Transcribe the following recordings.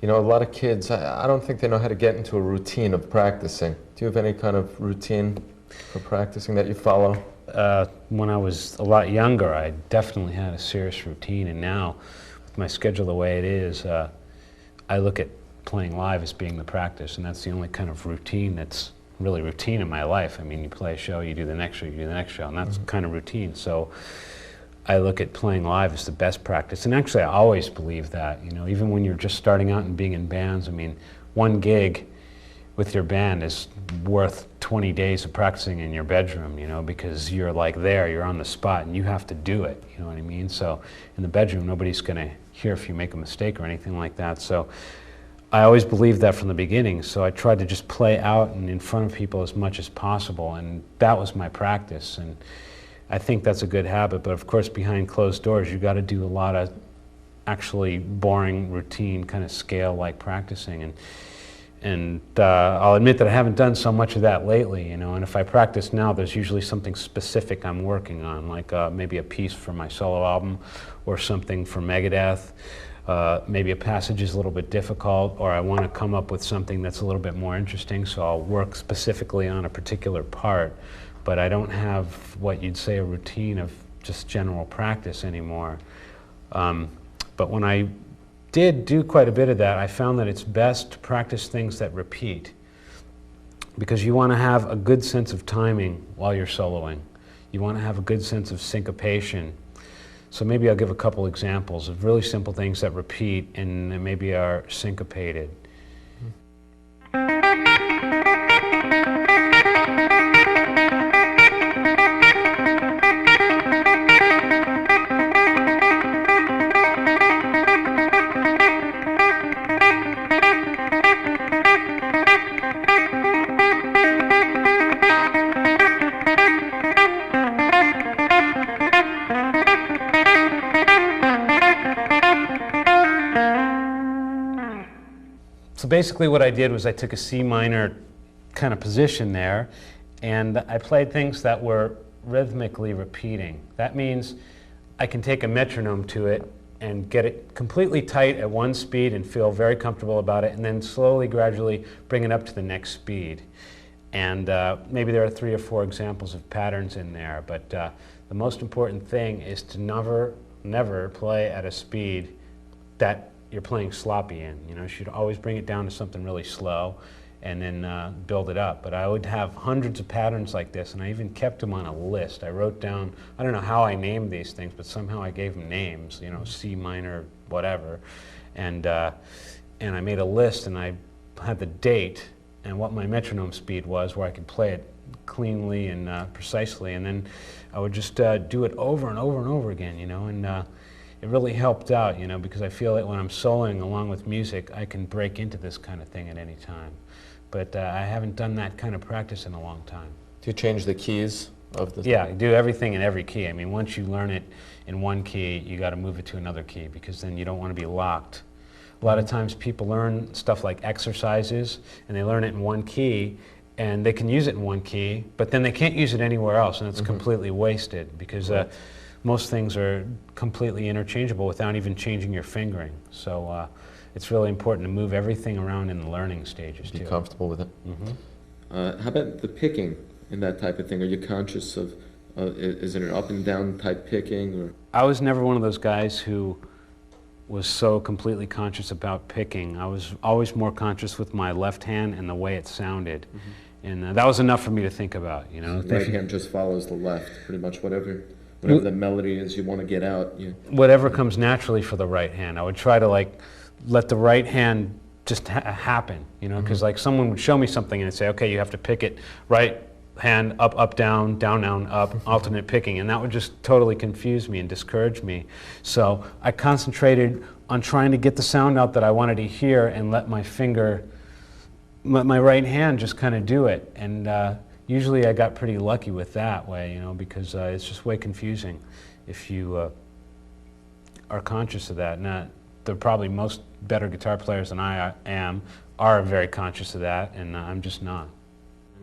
You know, a lot of kids, I don't think they know how to get into a routine of practicing. Do you have any kind of routine for practicing that you follow? When I was a lot younger, I definitely had a serious routine, and now, with my schedule the way it is, I look at playing live as being the practice, and that's the only kind of routine that's really routine in my life. I mean, you play a show, you do the next show, you do the next show, and that's kind of routine. So I look at playing live as the best practice, and actually I always believe that, you know, even when you're just starting out and being in bands. I mean, one gig with your band is worth 20 days of practicing in your bedroom, you know, because you're like there, you're on the spot, and you have to do it, you know what I mean? So in the bedroom, nobody's gonna hear if you make a mistake or anything like that. So I always believed that from the beginning, so I tried to just play out and in front of people as much as possible, and that was my practice. And I think that's a good habit, but of course behind closed doors you got to do a lot of actually boring, routine, kind of scale-like practicing. And I'll admit that I haven't done so much of that lately, you know, and if I practice now, there's usually something specific I'm working on, like maybe a piece for my solo album or something for Megadeth. Maybe a passage is a little bit difficult, or I want to come up with something that's a little bit more interesting, so I'll work specifically on a particular part. But I don't have what you'd say a routine of just general practice anymore. But when I did do quite a bit of that, I found that it's best to practice things that repeat, because you want to have a good sense of timing while you're soloing. You want to have a good sense of syncopation. So maybe I'll give a couple examples of really simple things that repeat and maybe are syncopated. So basically what I did was I took a C minor kind of position there, and I played things that were rhythmically repeating. That means I can take a metronome to it and get it completely tight at one speed and feel very comfortable about it, and then slowly, gradually bring it up to the next speed. And maybe there are 3 or 4 examples of patterns in there, but the most important thing is to never play at a speed that you're playing sloppy in. You know, you should always bring it down to something really slow and then build it up. But I would have hundreds of patterns like this, and I even kept them on a list. I wrote down, I don't know how I named these things, but somehow I gave them names, you know, C minor, whatever. And I made a list, and I had the date and what my metronome speed was, where I could play it cleanly and precisely. And then I would just do it over and over and over again, you know, and it really helped out, you know, because I feel that when I'm soloing along with music, I can break into this kind of thing at any time. But I haven't done that kind of practice in a long time. Do you change the keys of the... Yeah, I do everything in every key. I mean, once you learn it in one key, you got to move it to another key, because then you don't want to be locked. A lot of times people learn stuff like exercises, and they learn it in one key, and they can use it in one key, but then they can't use it anywhere else, and it's completely wasted, because most things are completely interchangeable without even changing your fingering. So it's really important to move everything around in the learning stages too. Be comfortable with it. How about the picking and that type of thing? Are you conscious of, is it an up and down type picking? Or? I was never one of those guys who was so completely conscious about picking. I was always more conscious with my left hand and the way it sounded. And that was enough for me to think about, you know. The right hand just follows the left, pretty much whatever the melody is you want to get out. Whatever comes naturally for the right hand. I would try to like let the right hand just happen, you know, because like someone would show me something and they'd say, okay, you have to pick it right hand, up, up, down, down, down, up, alternate picking, and that would just totally confuse me and discourage me. So I concentrated on trying to get the sound out that I wanted to hear and let my finger, my right hand just kind of do it. And usually I got pretty lucky with that way, you know, because it's just way confusing if you are conscious of that. Now, probably most better guitar players than I am are very conscious of that, and I'm just not.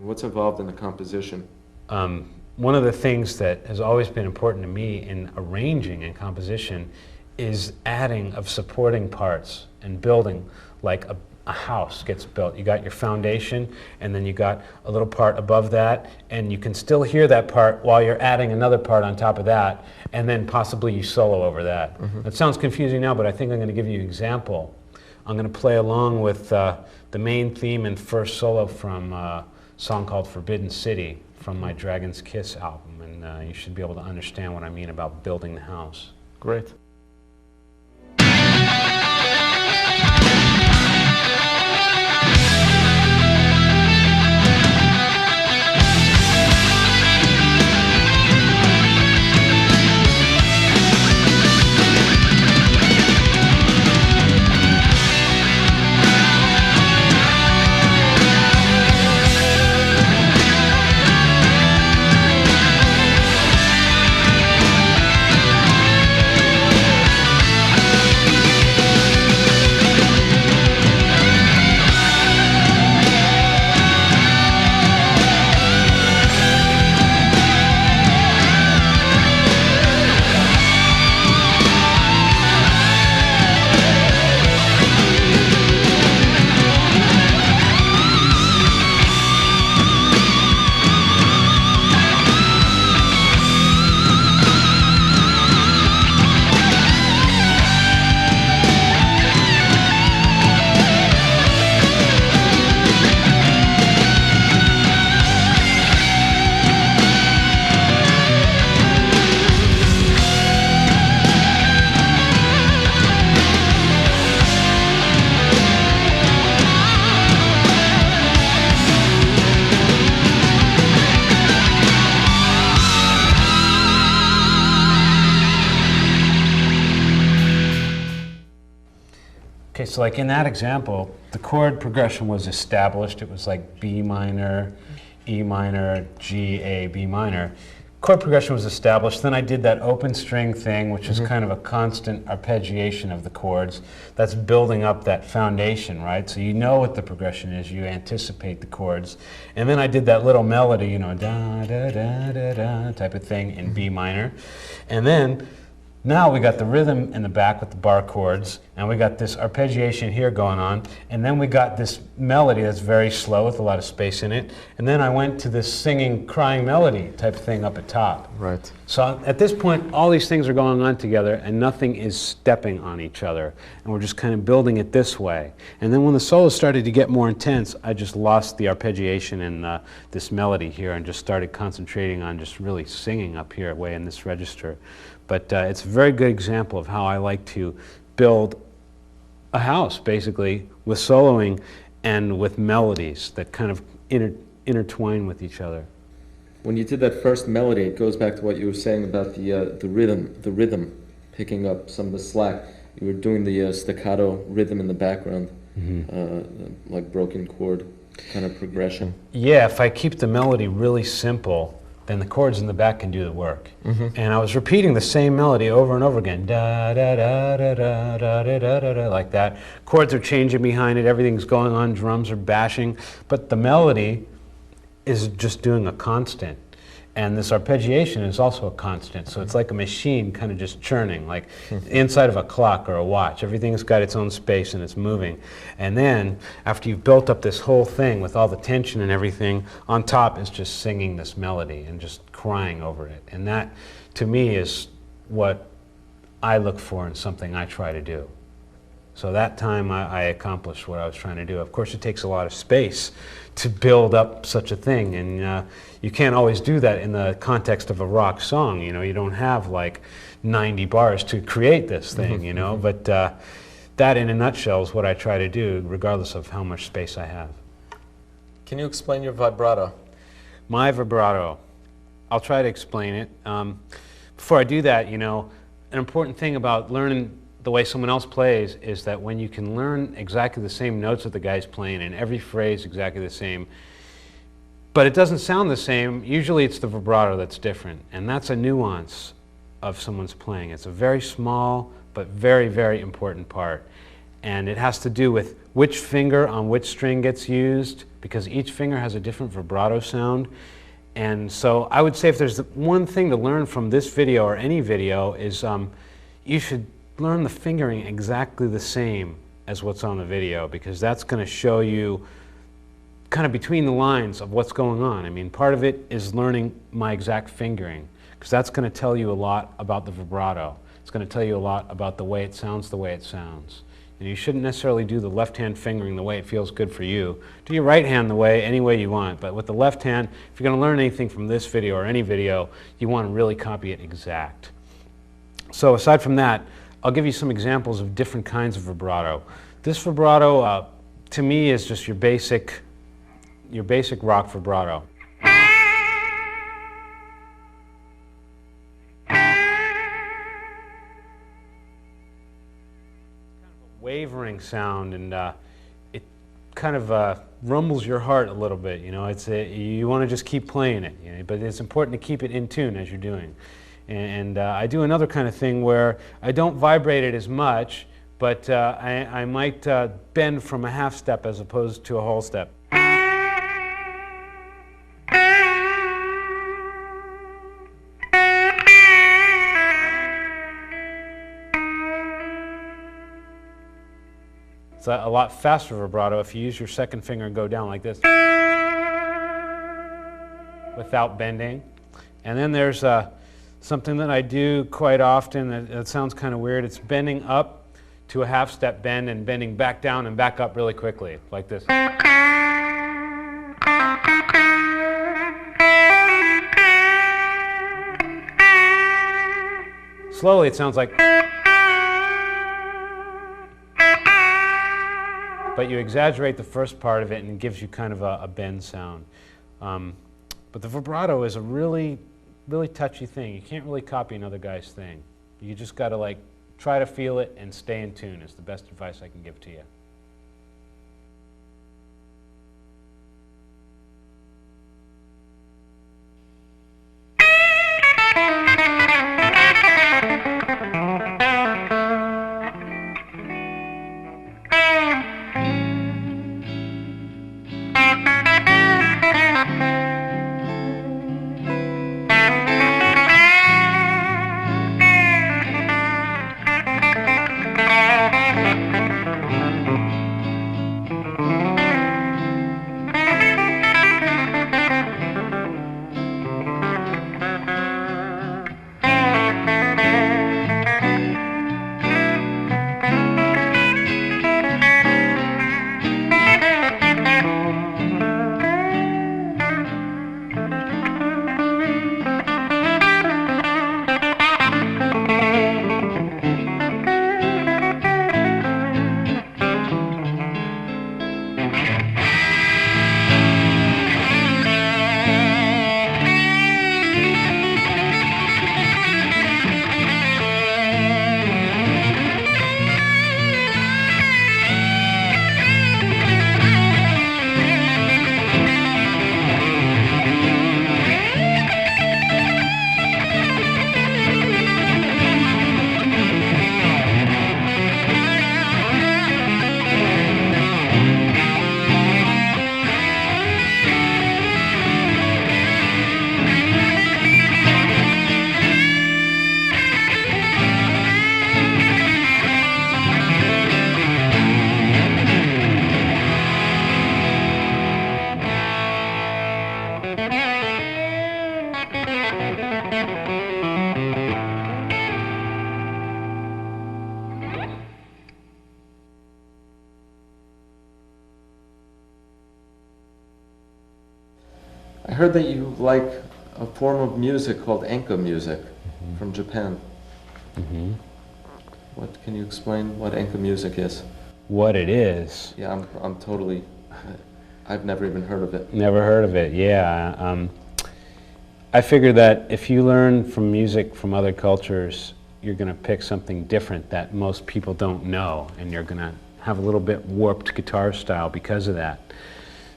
What's involved in the composition? One of the things that has always been important to me in arranging and composition is adding of supporting parts and building like a house gets built. You got your foundation, and then you got a little part above that, and you can still hear that part while you're adding another part on top of that, and then possibly you solo over that. That sounds confusing now, but I think I'm going to give you an example. I'm going to play along with the main theme and first solo from a song called Forbidden City from my Dragon's Kiss album, and you should be able to understand what I mean about building the house. Great. Okay, so like in that example, the chord progression was established. It was like B minor, E minor, G, A, B minor. Chord progression was established. Then I did that open string thing, which is kind of a constant arpeggiation of the chords. That's building up that foundation, right? So you know what the progression is. You anticipate the chords. And then I did that little melody, you know, da, da, da, da, da, type of thing in B minor. And then now we got the rhythm in the back with the bar chords, and we got this arpeggiation here going on, and then we got this melody that's very slow with a lot of space in it, and then I went to this singing, crying melody type thing up at top. Right. So at this point, all these things are going on together, and nothing is stepping on each other, and we're just kind of building it this way. And then when the solo started to get more intense, I just lost the arpeggiation in this melody here and just started concentrating on just really singing up here way in this register. But it's a very good example of how I like to build a house, basically, with soloing and with melodies that kind of intertwine with each other. When you did that first melody, it goes back to what you were saying about the rhythm, picking up some of the slack. You were doing the staccato rhythm in the background, like broken chord kind of progression. Yeah, if I keep the melody really simple, then the chords in the back can do the work. And I was repeating the same melody over and over again, da da da da da da da da da da, like that. Chords are changing behind it, everything's going on, drums are bashing, but the melody is just doing a constant. And this arpeggiation is also a constant, so it's like a machine kind of just churning, like inside of a clock or a watch. Everything's got its own space and it's moving. And then, after you've built up this whole thing with all the tension and everything, on top is just singing this melody and just crying over it. And that, to me, is what I look for in something I try to do. So that time I accomplished what I was trying to do. Of course, it takes a lot of space to build up such a thing, and you can't always do that in the context of a rock song. You know, you don't have like 90 bars to create this thing, you know, but that in a nutshell is what I try to do, regardless of how much space I have. Can you explain your vibrato? My vibrato. I'll try to explain it. Before I do that, you know, an important thing about learning the way someone else plays is that when you can learn exactly the same notes that the guy's playing and every phrase exactly the same, but it doesn't sound the same, usually it's the vibrato that's different. And that's a nuance of someone's playing. It's a very small but very, very important part. And it has to do with which finger on which string gets used, because each finger has a different vibrato sound. And so I would say if there's one thing to learn from this video or any video is you should learn the fingering exactly the same as what's on the video, because that's going to show you kind of between the lines of what's going on. I mean, part of it is learning my exact fingering, because that's going to tell you a lot about the vibrato. It's going to tell you a lot about the way it sounds, And you shouldn't necessarily do the left-hand fingering the way it feels good for you. Do your right hand the way, any way you want. But with the left hand, if you're going to learn anything from this video or any video, you want to really copy it exact. So aside from that, I'll give you some examples of different kinds of vibrato. This vibrato, to me, is just your basic rock vibrato. Wavering sound, and it kind of rumbles your heart a little bit. You know, you want to just keep playing it, you know, but it's important to keep it in tune as you're doing. And I do another kind of thing where I don't vibrate it as much, but I might bend from a half step as opposed to a whole step. It's a lot faster vibrato if you use your second finger and go down like this without bending. And then there's something that I do quite often that sounds kind of weird. It's bending up to a half step bend and bending back down and back up really quickly, like this. Slowly it sounds like, but you exaggerate the first part of it and it gives you kind of a bend sound. But the vibrato is a really touchy thing. You can't really copy another guy's thing. You just got to like try to feel it and stay in tune is the best advice I can give to you. I heard that you like a form of music called enka music from Japan. What can you explain what enka music is? What it is? Yeah, I'm totally. I've never even heard of it. Never heard of it. Yeah. I figure that if you learn from music from other cultures, you're going to pick something different that most people don't know, and you're going to have a little bit warped guitar style because of that.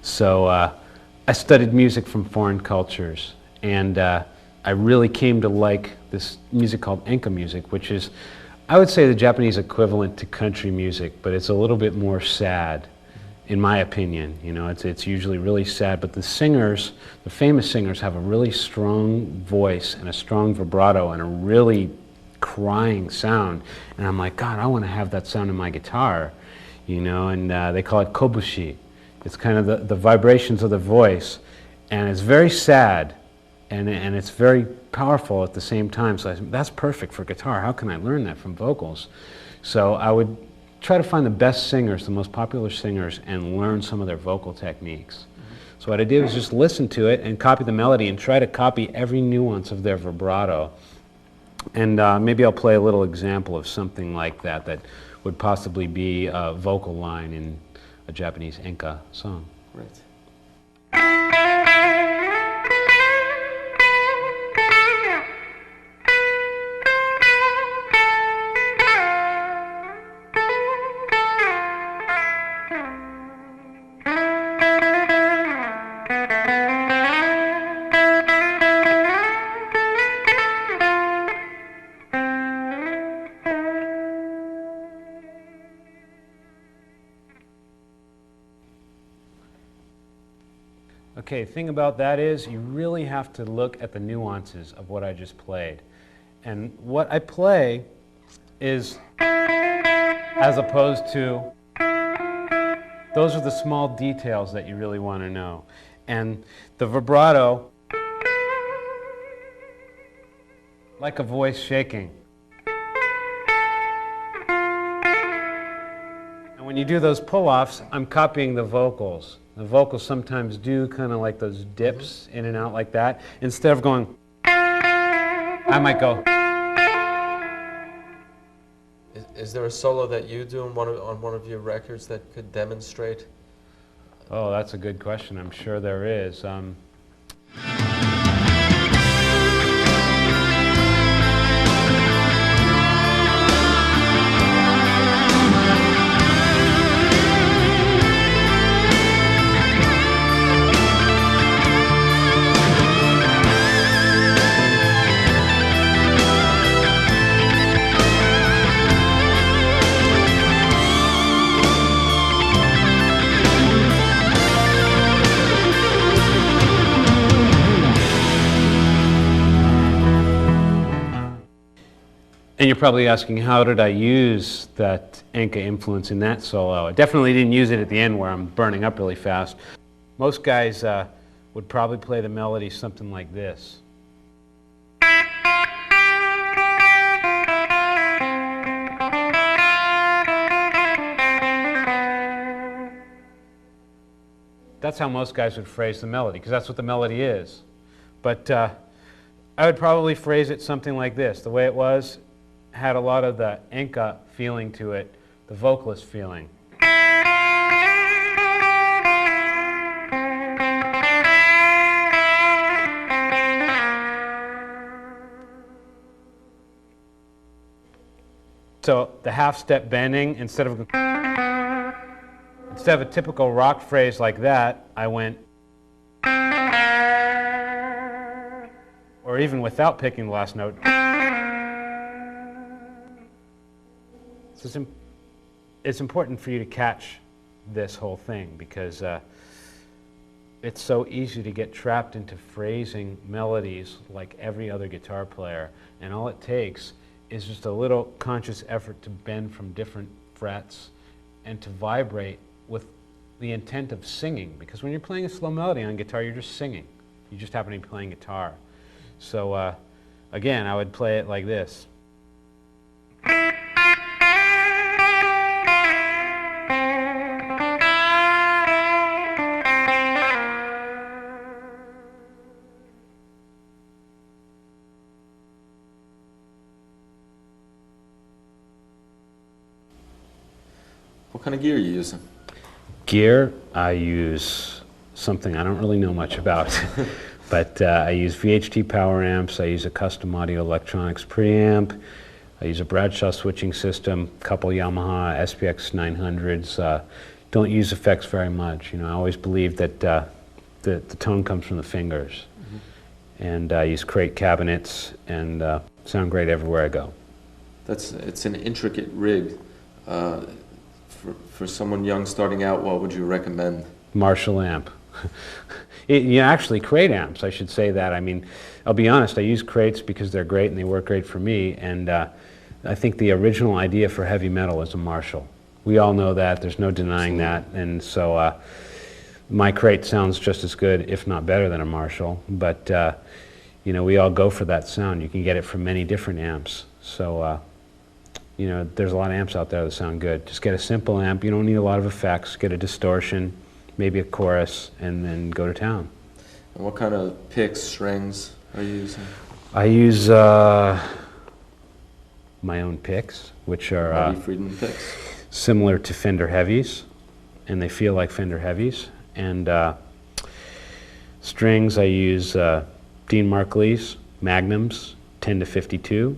So I studied music from foreign cultures, and I really came to like this music called enka music, which is, I would say, the Japanese equivalent to country music, but it's a little bit more sad, in my opinion. You know, it's usually really sad, but the singers, the famous singers, have a really strong voice and a strong vibrato and a really crying sound. And I'm like, God, I want to have that sound in my guitar. you know, and they call it kobushi. It's kind of the vibrations of the voice, and it's very sad, and it's very powerful at the same time. So that's perfect for guitar. How can I learn that from vocals? So I would try to find the best singers, the most popular singers, and learn some of their vocal techniques. So what I did was just listen to it and copy the melody and try to copy every nuance of their vibrato. And maybe I'll play a little example of something like that that would possibly be a vocal line in a Japanese enka song. Right. Okay, the thing about that is you really have to look at the nuances of what I just played. And what I play is as opposed to, those are the small details that you really want to know. And the vibrato, like a voice shaking. And when you do those pull-offs, I'm copying the vocals. The vocals sometimes do kind of like those dips in and out like that. Instead of going, I might go. Is there a solo that you do on one of your records that could demonstrate? Oh, that's a good question. I'm sure there is. And you're probably asking, how did I use that enka influence in that solo? I definitely didn't use it at the end where I'm burning up really fast. Most guys would probably play the melody something like this. That's how most guys would phrase the melody, because that's what the melody is. But I would probably phrase it something like this. The way it was had a lot of the enka feeling to it, the vocalist feeling. So the half-step bending, instead of a typical rock phrase like that, I went, or even without picking the last note. So it's important for you to catch this whole thing, because it's so easy to get trapped into phrasing melodies like every other guitar player, and all it takes is just a little conscious effort to bend from different frets and to vibrate with the intent of singing, because when you're playing a slow melody on guitar, you're just singing. You just happen to be playing guitar. So again, I would play it like this. What kind of gear are you using? Gear, I use something I don't really know much about, but I use VHT power amps, I use a custom audio electronics preamp, I use a Bradshaw switching system, couple Yamaha SPX 900s. Don't use effects very much. You know, I always believe that the tone comes from the fingers. Mm-hmm. And I use crate cabinets and sound great everywhere I go. It's an intricate rig. For someone young starting out, what would you recommend? Marshall amp. Actually, crate amps, I should say that. I mean, I'll be honest, I use crates because they're great and they work great for me, and I think the original idea for heavy metal is a Marshall. We all know that. There's no denying that. And so my crate sounds just as good, if not better, than a Marshall. But you know, we all go for that sound. You can get it from many different amps. So you know, there's a lot of amps out there that sound good. Just get a simple amp. You don't need a lot of effects. Get a distortion, maybe a chorus, and then go to town. And what kind of picks, strings are you using? I use my own picks, which are MARTY FRIEDMAN picks. Similar to Fender Heavies, and they feel like Fender Heavies. And strings, I use Dean Markley's Magnums 10 to 52.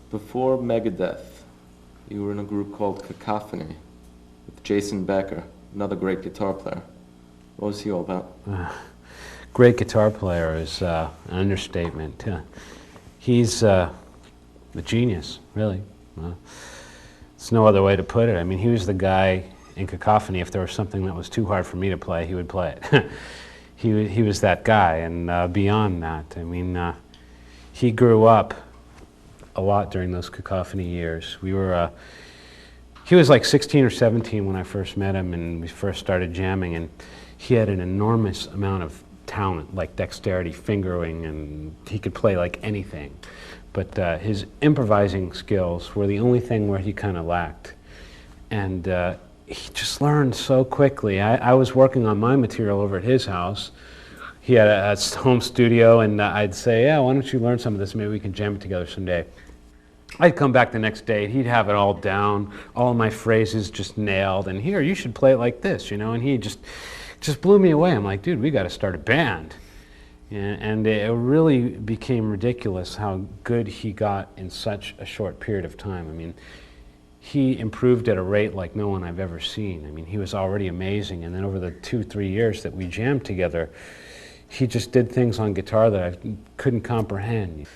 Before Megadeth, you were in a group called Cacophony with Jason Becker, another great guitar player. What was he all about? Great guitar player is an understatement. He's a genius, really. There's no other way to put it. I mean, he was the guy in Cacophony. If there was something that was too hard for me to play, he would play it. He was that guy, and beyond that, I mean, he grew up a lot during those Cacophony years. He was like 16 or 17 when I first met him, and we first started jamming, and he had an enormous amount of talent, like dexterity, fingering, and he could play like anything. But his improvising skills were the only thing where he kind of lacked. And he just learned so quickly. I was working on my material over at his house. He had a home studio, and I'd say, yeah, why don't you learn some of this? Maybe we can jam it together someday. I'd come back the next day, he'd have it all down, all my phrases just nailed, and here, you should play it like this, you know, and he just blew me away. I'm like, dude, we got to start a band. And it really became ridiculous how good he got in such a short period of time. I mean, he improved at a rate like no one I've ever seen. I mean, he was already amazing, and then over the 2-3 years that we jammed together, he just did things on guitar that I couldn't comprehend.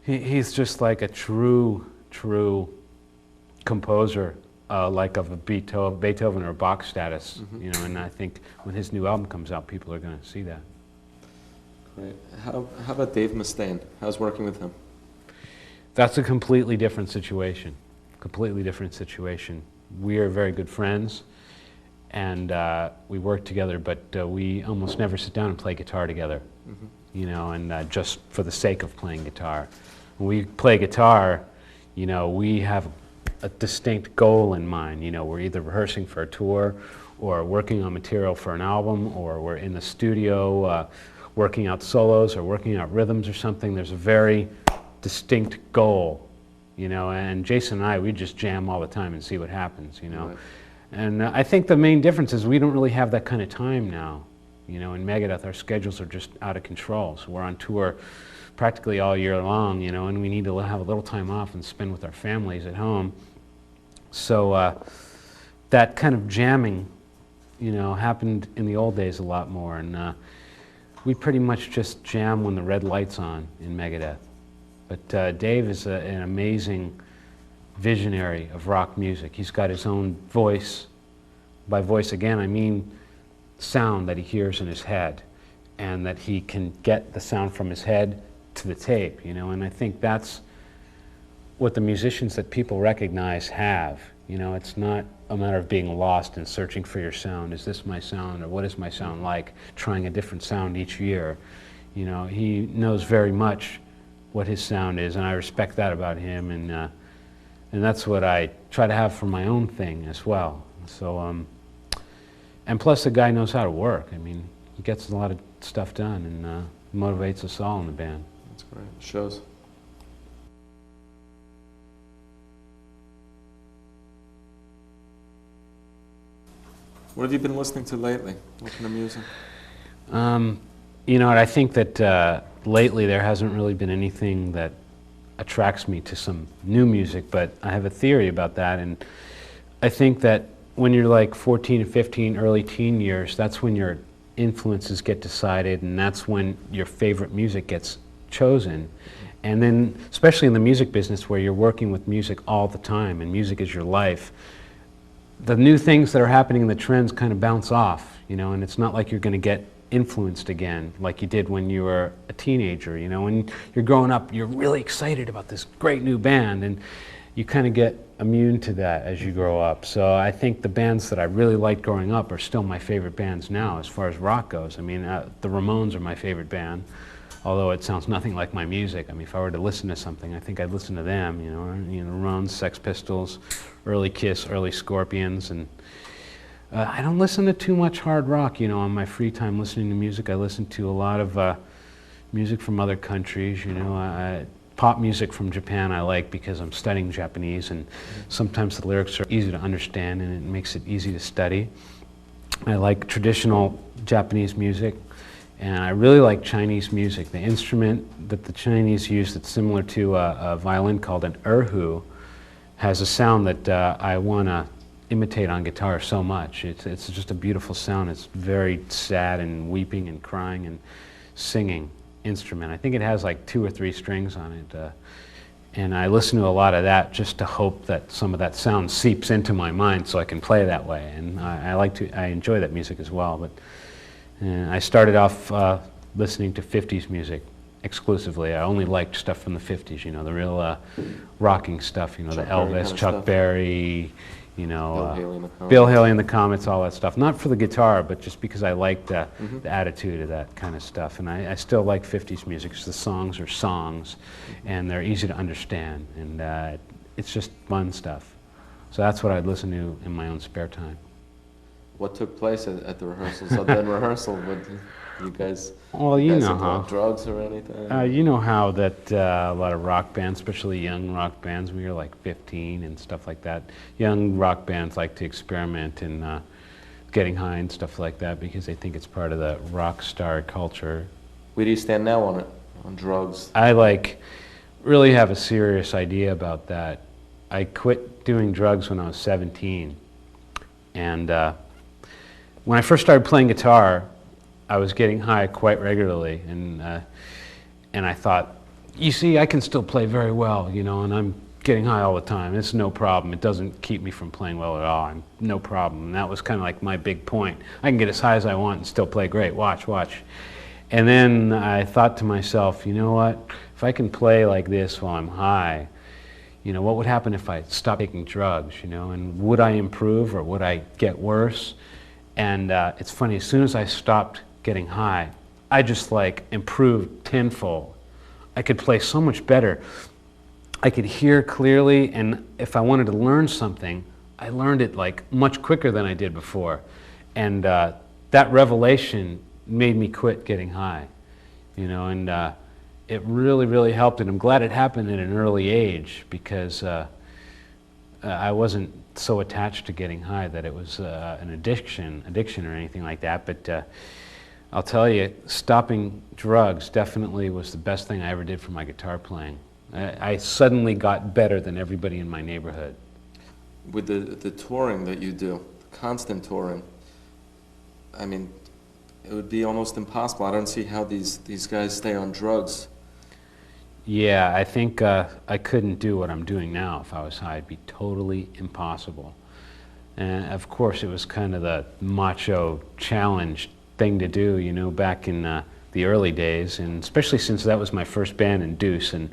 He's just like a true composer, like of a Beethoven or Bach status, you know. And I think when his new album comes out, people are going to see that. Great. How about Dave Mustaine? How's working with him? That's a completely different situation. Completely different situation. We are very good friends, and we work together, but we almost never sit down and play guitar together. You know, and just for the sake of playing guitar. When we play guitar, you know, we have a distinct goal in mind. You know, we're either rehearsing for a tour, or working on material for an album, or we're in the studio working out solos or working out rhythms or something. There's a very distinct goal, you know, and Jason and I, we just jam all the time and see what happens, you know. Right. And I think the main difference is we don't really have that kind of time now. You know, in Megadeth, our schedules are just out of control. So we're on tour practically all year long, you know, and we need to have a little time off and spend with our families at home. So that kind of jamming, you know, happened in the old days a lot more, and we pretty much just jam when the red light's on in Megadeth. But Dave is an amazing visionary of rock music. He's got his own voice. By voice, again, I mean sound that he hears in his head, and that he can get the sound from his head to the tape, you know, and I think that's what the musicians that people recognize have. You know, it's not a matter of being lost and searching for your sound. Is this my sound, or what is my sound like? Trying a different sound each year. You know, he knows very much what his sound is, and I respect that about him, and that's what I try to have for my own thing as well. So, and plus the guy knows how to work. I mean, he gets a lot of stuff done, and motivates us all in the band. That's great. It shows. What have you been listening to lately? What kind of music? You know, I think that lately there hasn't really been anything that attracts me to some new music, but I have a theory about that, and I think that when you're like 14 and 15, early teen years, that's when your influences get decided, and that's when your favorite music gets chosen. And then, especially in the music business where you're working with music all the time, and music is your life, the new things that are happening, the trends kind of bounce off, you know, and it's not like you're going to get influenced again like you did when you were a teenager. You know, when you're growing up, you're really excited about this great new band, and you kind of get immune to that as you grow up. So I think the bands that I really liked growing up are still my favorite bands now as far as rock goes. I mean, the Ramones are my favorite band, although it sounds nothing like my music. I mean, if I were to listen to something, I think I'd listen to them, you know, Ramones, Sex Pistols, early Kiss, early Scorpions, and I don't listen to too much hard rock, you know, on my free time listening to music. I listen to a lot of music from other countries, you know. Pop music from Japan I like because I'm studying Japanese, and sometimes the lyrics are easy to understand and it makes it easy to study. I like traditional Japanese music, and I really like Chinese music. The instrument that the Chinese use that's similar to a violin called an erhu has a sound that I want to imitate on guitar so much. It's just a beautiful sound. It's very sad and weeping and crying and singing instrument. I think it has like 2 or 3 strings on it, and I listen to a lot of that just to hope that some of that sound seeps into my mind so I can play that way. And I enjoy that music as well. But I started off listening to 50s music exclusively. I only liked stuff from the 50s, you know, the real rocking stuff, you know, the Elvis, Chuck Berry, you know, Bill Haley and the Comets, all that stuff. Not for the guitar, but just because I liked the attitude of that kind of stuff. And I still like 50s music because the songs are songs, and they're easy to understand, and it's just fun stuff. So that's what I'd listen to in my own spare time. What took place at the rehearsals? Other than rehearsal, what you guys? Well, you know how drugs or anything? you know how that a lot of rock bands, especially young rock bands, when you're like 15 and stuff like that, young rock bands like to experiment in getting high and stuff like that because they think it's part of the rock star culture. Where do you stand now on it? On drugs? I really have a serious idea about that. I quit doing drugs when I was 17, and when I first started playing guitar, I was getting high quite regularly, and I thought, you see, I can still play very well, you know, and I'm getting high all the time. It's no problem. It doesn't keep me from playing well at all. I'm no problem. And that was kind of like my big point. I can get as high as I want and still play great. Watch. And then I thought to myself, you know what? If I can play like this while I'm high, you know, what would happen if I stopped taking drugs, you know, and would I improve or would I get worse? And it's funny, as soon as I stopped getting high, I just like improved tenfold. I could play so much better. I could hear clearly, and if I wanted to learn something, I learned it like much quicker than I did before. And that revelation made me quit getting high, you know, and it really, really helped. And I'm glad it happened at an early age because I wasn't so attached to getting high that it was an addiction or anything like that. But I'll tell you, stopping drugs definitely was the best thing I ever did for my guitar playing. I suddenly got better than everybody in my neighborhood. With the touring that you do, constant touring, I mean, it would be almost impossible. I don't see how these guys stay on drugs. Yeah, I think I couldn't do what I'm doing now if I was high. It'd be totally impossible. And of course, it was kind of the macho challenge thing to do, you know, back in the early days, and especially since that was my first band in Deuce, and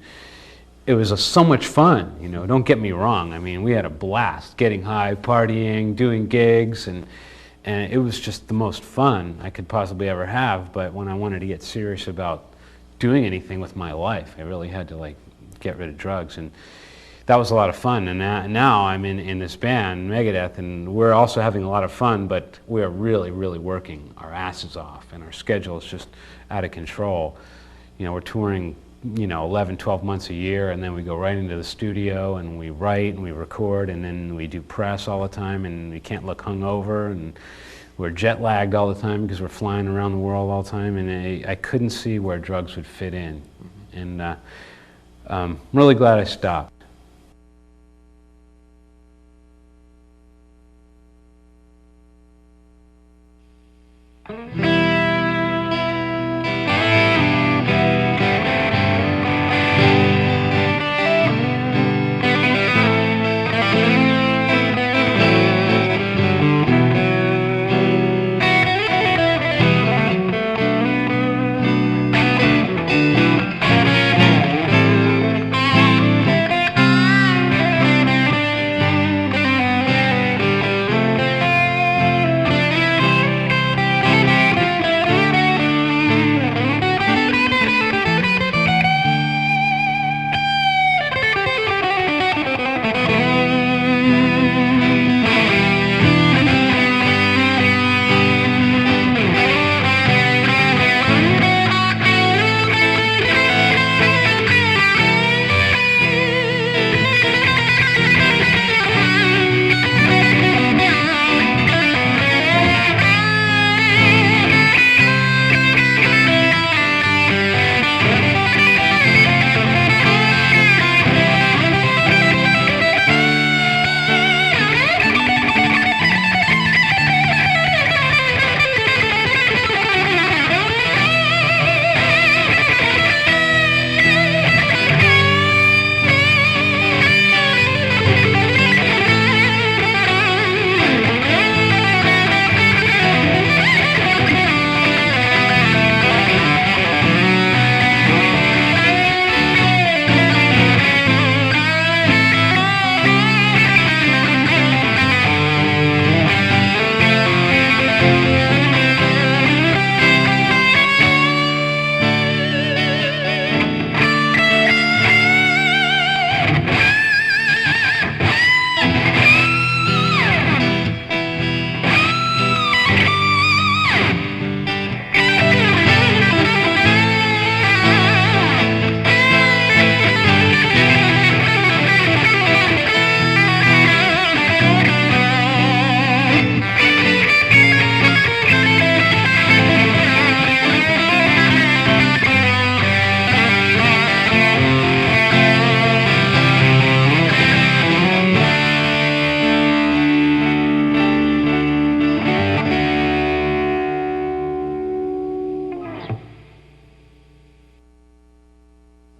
it was so much fun, you know, don't get me wrong. I mean, we had a blast getting high, partying, doing gigs, and it was just the most fun I could possibly ever have. But when I wanted to get serious about doing anything with my life, I really had to like get rid of drugs, and that was a lot of fun. And now I'm in this band, Megadeth, and we're also having a lot of fun, but we're really, really working our asses off, and our schedule is just out of control. You know, we're touring, you know, 11, 12 months a year, and then we go right into the studio, and we write, and we record, and then we do press all the time, and we can't look hungover, and we're jet lagged all the time because we're flying around the world all the time, and I couldn't see where drugs would fit in. And I'm really glad I stopped.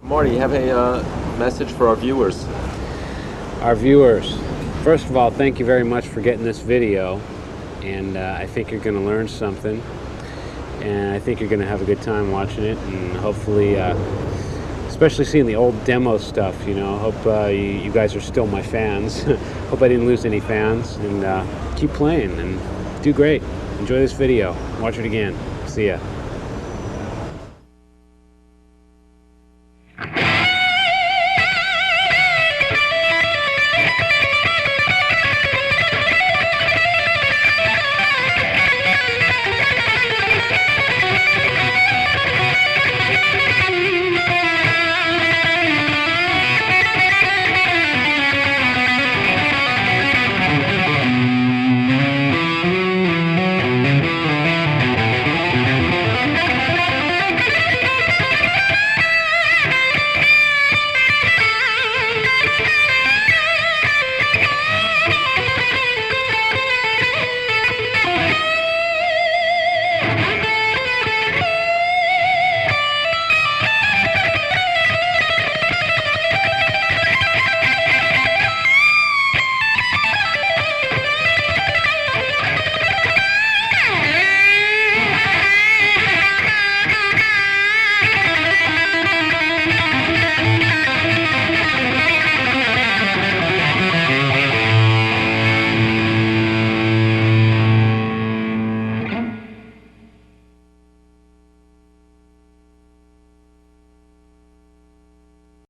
Marty, you have a message for our viewers. Our viewers, first of all, thank you very much for getting this video, and I think you're going to learn something, and I think you're going to have a good time watching it, and hopefully, especially seeing the old demo stuff, you know, hope you guys are still my fans. Hope I didn't lose any fans, and keep playing, and do great. Enjoy this video. Watch it again. See ya.